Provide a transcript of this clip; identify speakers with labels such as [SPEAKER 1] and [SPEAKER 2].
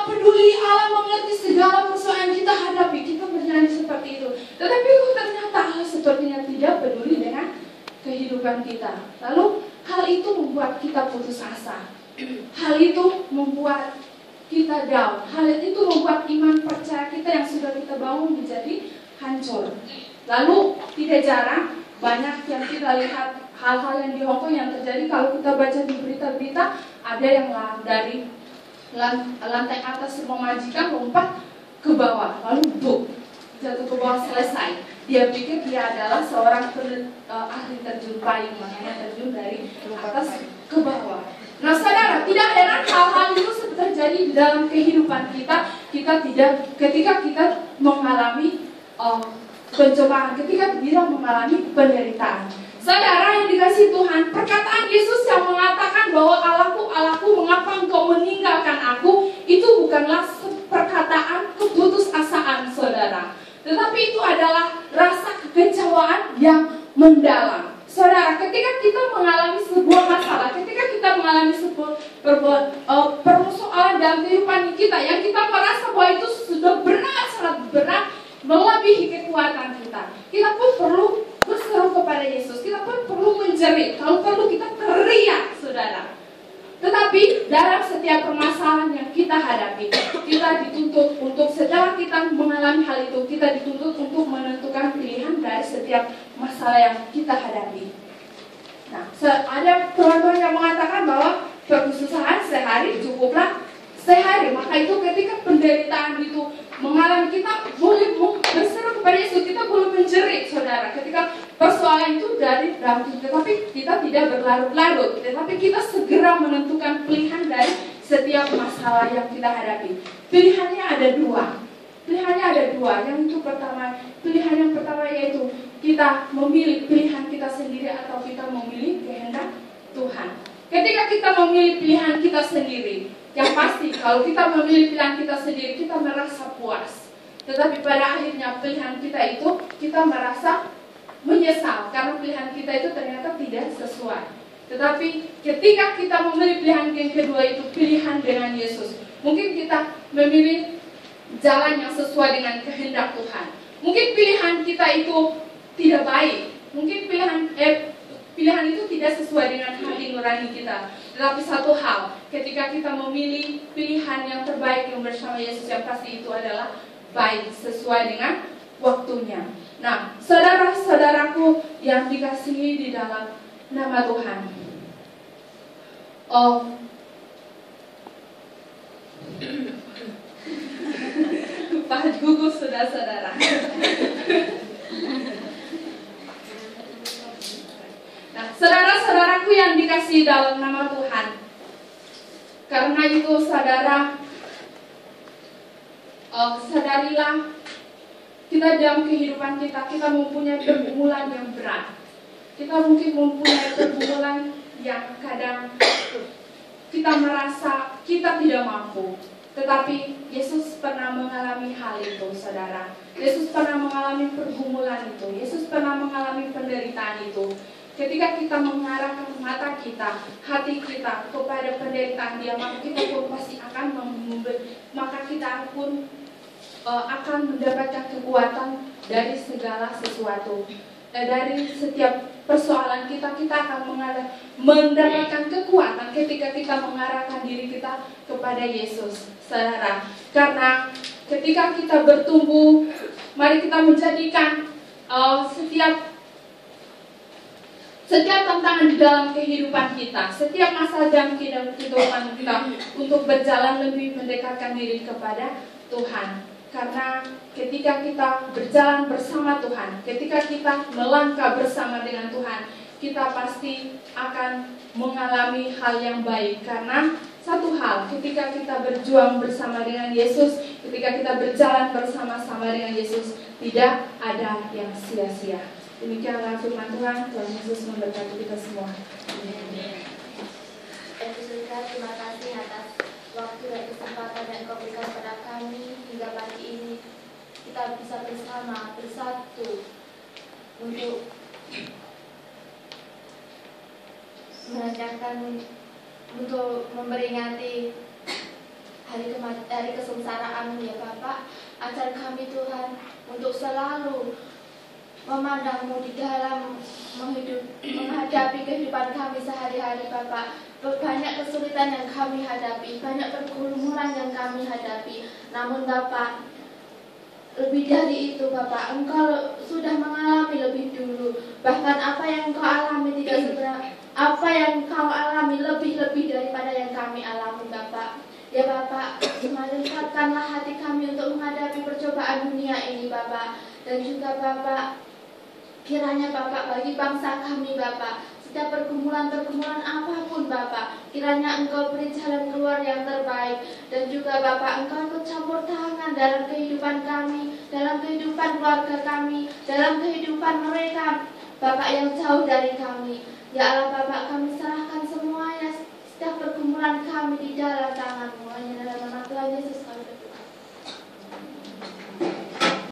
[SPEAKER 1] Allah peduli, Allah mengerti segala persoalan kita hadapi. Kita bernyanyi seperti itu. Tetapi ternyata Allah sepertinya tidak peduli dengan kehidupan kita. Lalu hal itu membuat kita putus asa. Hal itu membuat kita down. Hal itu membuat iman percaya kita yang sudah kita bangun menjadi hancur. Lalu tidak jarang banyak yang kita lihat hal-hal yang di Hongkong yang terjadi. Kalau kita baca di berita-berita, ada yang dari lantai atas rumah majikan lompat ke bawah, lalu buk, jatuh ke bawah, selesai. Dia pikir dia adalah seorang ahli terjun payung, makanya terjun dari atas ke bawah. Nah saudara, tidak heran hal-hal itu terjadi di dalam kehidupan kita. Ketika kita mengalami pencobaan, ketika kita mengalami penderitaan. Saudara yang dikasihi Tuhan, perkataan Yesus yang mengatakan bahwa Allahku, mengapa engkau meninggalkan aku, itu bukanlah perkataan keputusasaan saudara, tetapi itu adalah rasa kekecewaan yang mendalam. Saudara, ketika kita mengalami sebuah masalah, ketika kita mengalami sebuah persoalan dalam kehidupan kita, yang kita merasa bahwa itu sudah berat, sangat berat, melebihi kekuatan kita, kita pun perlu berseru kepada Yesus. Kita pun perlu menjerit, kalau perlu kita teriak, saudara. Tetapi dalam setiap permasalahan yang kita hadapi, kita dituntut untuk setelah kita mengalami hal itu, kita dituntut untuk menentukan pilihan dari setiap masalah yang kita hadapi. Nah, ada teman-teman yang mengatakan bahwa kesusahan sehari cukuplah sehari. Maka itu ketika penderitaan itu mengalami, kita boleh berseru kepada Yesus, kita boleh menjerit, saudara. Ketika persoalan itu dari dalam kita, tetapi kita tidak berlarut-larut, tetapi kita segera menentukan pilihan dari setiap masalah yang kita hadapi. Pilihannya ada dua. Yang itu pilihan yang pertama yaitu kita memilih pilihan kita sendiri atau kita memilih kehendak Tuhan. Ketika kita memilih pilihan kita sendiri, yang pasti kalau kita memilih pilihan kita sendiri, kita merasa puas. Tetapi pada akhirnya pilihan kita itu kita merasa menyesal karena pilihan kita itu ternyata tidak sesuai. Tetapi ketika kita memilih pilihan yang kedua itu pilihan dengan Yesus, mungkin kita memilih jalan yang sesuai dengan kehendak Tuhan. Mungkin pilihan kita itu tidak baik, mungkin pilihan itu tidak sesuai dengan hati nurani kita. Tetapi satu hal, ketika kita memilih pilihan yang terbaik yang bersama Yesus, yang pasti itu adalah baik, sesuai dengan waktunya. Nah, saudara-saudaraku yang dikasihi di dalam nama Tuhan, gugus saudara-saudara. Nah, saudara-saudaraku yang dikasihi dalam nama Tuhan, karena itu sadarilah kita dalam kehidupan kita mempunyai pergumulan yang berat. Kita mungkin mempunyai pergumulan yang kadang kita merasa kita tidak mampu. Tetapi Yesus pernah mengalami hal itu, saudara. Yesus pernah mengalami pergumulan itu. Yesus pernah mengalami penderitaan itu. Ketika kita mengarahkan mata kita, hati kita kepada penderitaan Dia, maka kita pun pasti akan akan mendapatkan kekuatan dari segala sesuatu. Dari setiap persoalan kita akan mendapatkan kekuatan ketika kita mengarahkan diri kita kepada Yesus, saudara. Karena ketika kita bertumbuh, mari kita menjadikan setiap tantangan di dalam kehidupan kita, setiap masalah dalam kehidupan kita untuk berjalan lebih mendekatkan diri kepada Tuhan. Karena ketika kita berjalan bersama Tuhan, ketika kita melangkah bersama dengan Tuhan, kita pasti akan mengalami hal yang baik. Karena satu hal, ketika kita berjuang bersama dengan Yesus, ketika kita berjalan bersama-sama dengan Yesus, tidak ada yang sia-sia. Demikianlah firman Tuhan. Tuhan Yesus memberkati kita semua. Amin.
[SPEAKER 2] Terima kasih atas waktu dan kesempatan yang Kau berikan kepada kami hingga pagi ini. Kita bisa bersama, bersatu untuk mengajarkan, untuk memperingati hari kesengsaraan ya Bapak. Ajar kami Tuhan untuk selalu memandang-Mu di dalam menghadapi kehidupan kami sehari-hari Bapak. Banyak kesulitan yang kami hadapi, banyak pergumulan yang kami hadapi. Namun Bapak, lebih dari itu Bapak, Engkau sudah mengalami lebih dulu. Bahkan apa yang Engkau alami tidak seberapa, apa yang Engkau alami lebih-lebih daripada yang kami alami Bapak. Ya Bapak, kuatkanlah hati kami untuk menghadapi percobaan dunia ini Bapak. Dan juga Bapak, kiranya Bapak bagi bangsa kami Bapak, setiap pergumulan-pergumulan apapun Bapak, kiranya Engkau beri jalan keluar yang terbaik. Dan juga Bapak, Engkau ikut campur tangan dalam kehidupan kami, dalam kehidupan keluarga kami, dalam kehidupan mereka Bapak yang jauh dari kami. Ya Allah Bapak, kami serahkan semuanya, setiap pergumulan kami di dalam tangan